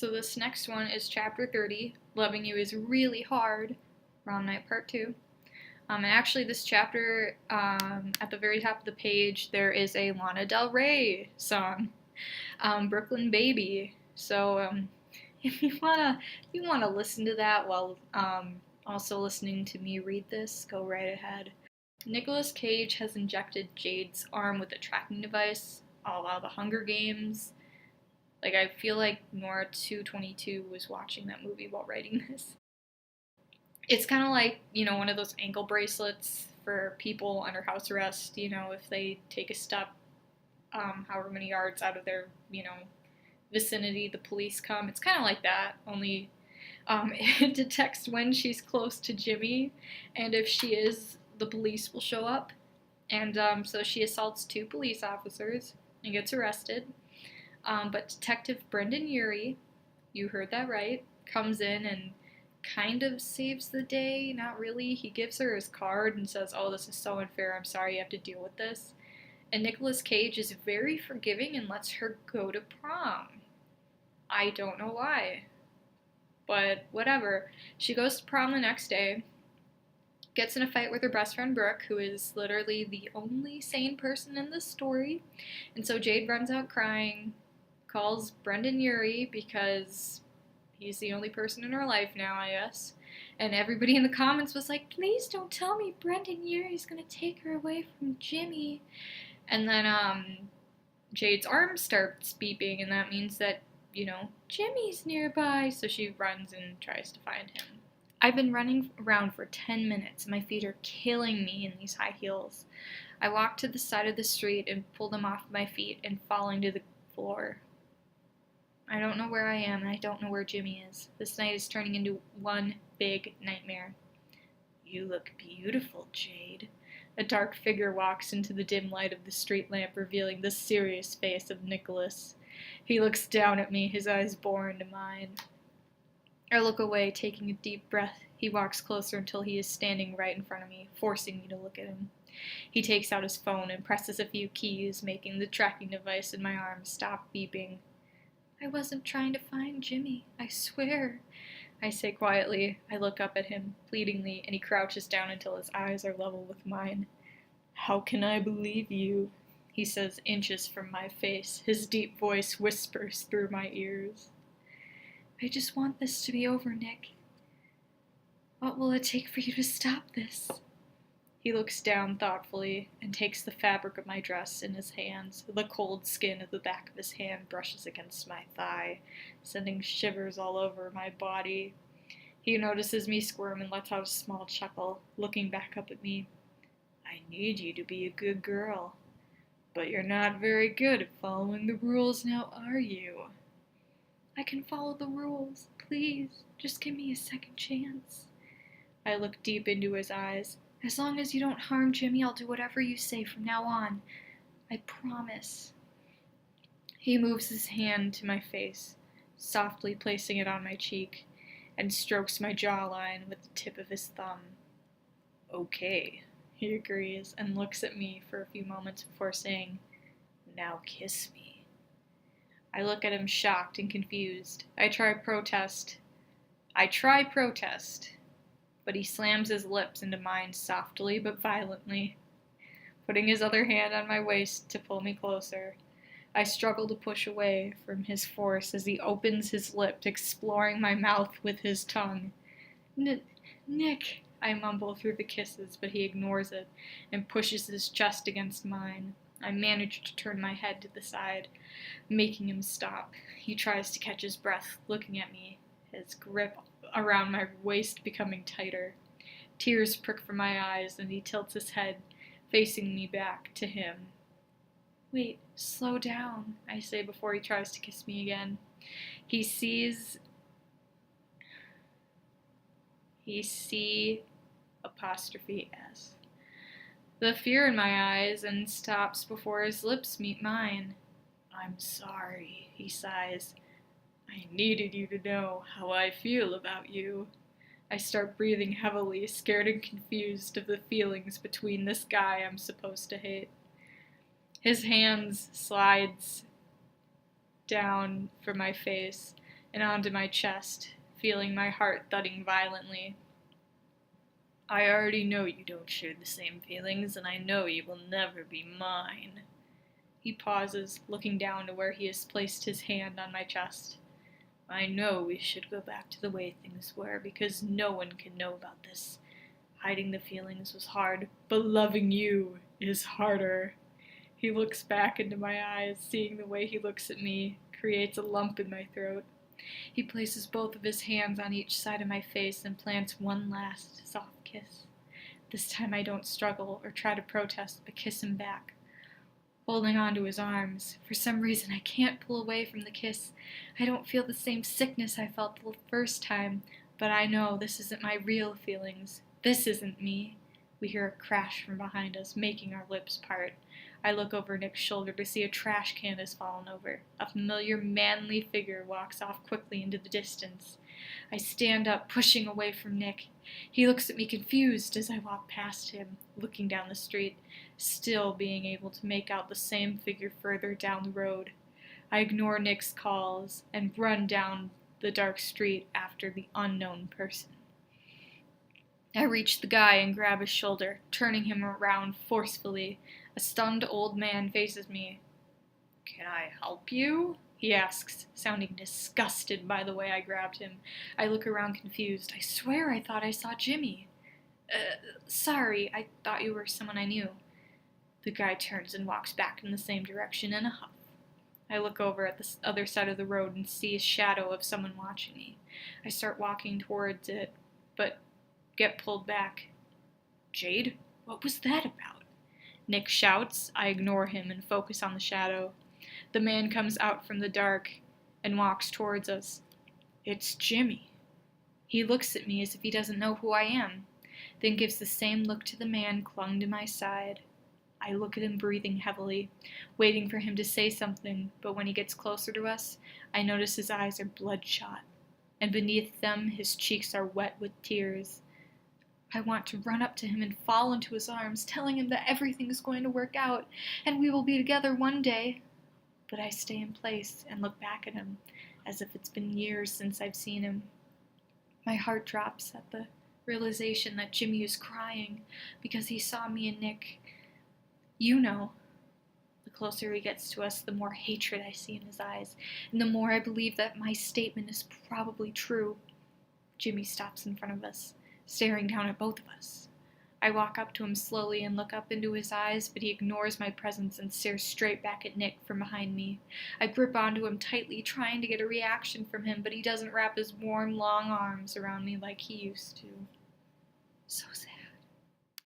So this next one is chapter 30, Loving You is Really Hard, Prom Night Part 2. And actually this chapter, at the very top of the page, there is a Lana Del Rey song, Brooklyn Baby. So if you wanna listen to that while also listening to me read this, go right ahead. Nicolas Cage has injected Jade's arm with a tracking device, a la The Hunger Games. Like, I feel like Nora 222 was watching that movie while writing this. It's kind of like, one of those ankle bracelets for people under house arrest, if they take a step however many yards out of their, vicinity, the police come. It's kind of like that, only it detects when she's close to Jimmy, and if she is, the police will show up. And so she assaults 2 police officers and gets arrested. But Detective Brendan Urie, you heard that right, comes in and kind of saves the day. Not really. He gives her his card and says, "Oh, this is so unfair. I'm sorry you have to deal with this." And Nicolas Cage is very forgiving and lets her go to prom. I don't know why. But whatever. She goes to prom the next day, gets in a fight with her best friend Brooke, who is literally the only sane person in this story. And so Jade runs out crying, calls Brendan Urie because he's the only person in her life now, I guess. And everybody in the comments was like, "Please don't tell me Brendan Urie's gonna take her away from Jimmy." And then Jade's arm starts beeping, and that means that, Jimmy's nearby. So she runs and tries to find him. I've been running around for 10 minutes. My feet are killing me in these high heels. I walk to the side of the street and pull them off my feet and falling to the floor. I don't know where I am, and I don't know where Jimmy is. This night is turning into one big nightmare. "You look beautiful, Jade." A dark figure walks into the dim light of the street lamp, revealing the serious face of Nicholas. He looks down at me, his eyes bore into mine. I look away, taking a deep breath. He walks closer until he is standing right in front of me, forcing me to look at him. He takes out his phone and presses a few keys, making the tracking device in my arm stop beeping. "I wasn't trying to find Jimmy, I swear," I say quietly. I look up at him, pleadingly, and he crouches down until his eyes are level with mine. "How can I believe you?" he says inches from my face. His deep voice whispers through my ears. "I just want this to be over, Nick. What will it take for you to stop this?" He looks down thoughtfully and takes the fabric of my dress in his hands. The cold skin of the back of his hand brushes against my thigh, sending shivers all over my body. He notices me squirm and lets out a small chuckle, looking back up at me. "I need you to be a good girl. But you're not very good at following the rules now, are you?" "I can follow the rules. Please, just give me a second chance." I look deep into his eyes. "As long as you don't harm Jimmy, I'll do whatever you say from now on. I promise." He moves his hand to my face, softly placing it on my cheek, and strokes my jawline with the tip of his thumb. "Okay," he agrees and looks at me for a few moments before saying, "Now kiss me." I look at him shocked and confused. I try protest, but he slams his lips into mine softly but violently, putting his other hand on my waist to pull me closer. I struggle to push away from his force as he opens his lips, exploring my mouth with his tongue. Nick, I mumble through the kisses, but he ignores it and pushes his chest against mine. I manage to turn my head to the side, making him stop. He tries to catch his breath, looking at me, his grip around my waist becoming tighter. Tears prick from my eyes, and he tilts his head, facing me back to him. "Wait, slow down," I say before he tries to kiss me again. He sees apostrophe S. The fear in my eyes, and stops before his lips meet mine. "I'm sorry," he sighs. "I needed you to know how I feel about you." I start breathing heavily, scared and confused of the feelings between this guy I'm supposed to hate. His hands slides down from my face, and onto my chest, feeling my heart thudding violently. I already know you don't share the same feelings, and I know you will never be mine. He pauses, looking down to where he has placed his hand on my chest. I know we should go back to the way things were, because no one can know about this. Hiding the feelings was hard, but loving you is harder. He looks back into my eyes, seeing the way he looks at me creates a lump in my throat. He places both of his hands on each side of my face and plants one last soft kiss. This time I don't struggle or try to protest, but kiss him back, holding onto his arms. For some reason, I can't pull away from the kiss. I don't feel the same sickness I felt the first time, but I know this isn't my real feelings. This isn't me. We hear a crash from behind us, making our lips part. I look over Nick's shoulder to see a trash can has fallen over. A familiar manly figure walks off quickly into the distance. I stand up, pushing away from Nick. He looks at me confused as I walk past him, looking down the street, still being able to make out the same figure further down the road. I ignore Nick's calls and run down the dark street after the unknown person. I reach the guy and grab his shoulder, turning him around forcefully. A stunned old man faces me. Can I help you? He asks, sounding disgusted by the way I grabbed him. I look around confused. I swear I thought I saw Jimmy. Sorry, I thought you were someone I knew. The guy turns and walks back in the same direction in a huff. I look over at the other side of the road and see a shadow of someone watching me. I start walking towards it, but get pulled back. Jade, what was that about? Nick shouts. I ignore him and focus on the shadow. The man comes out from the dark and walks towards us. It's Jimmy. He looks at me as if he doesn't know who I am, then gives the same look to the man clung to my side. I look at him breathing heavily, waiting for him to say something, but when he gets closer to us, I notice his eyes are bloodshot, and beneath them his cheeks are wet with tears. I want to run up to him and fall into his arms, telling him that everything is going to work out, and we will be together one day. But I stay in place and look back at him, as if it's been years since I've seen him. My heart drops at the realization that Jimmy is crying because he saw me and Nick. You know. The closer he gets to us, the more hatred I see in his eyes, and the more I believe that my statement is probably true. Jimmy stops in front of us, staring down at both of us. I walk up to him slowly and look up into his eyes, but he ignores my presence and stares straight back at Nick from behind me. I grip onto him tightly, trying to get a reaction from him, but he doesn't wrap his warm, long arms around me like he used to.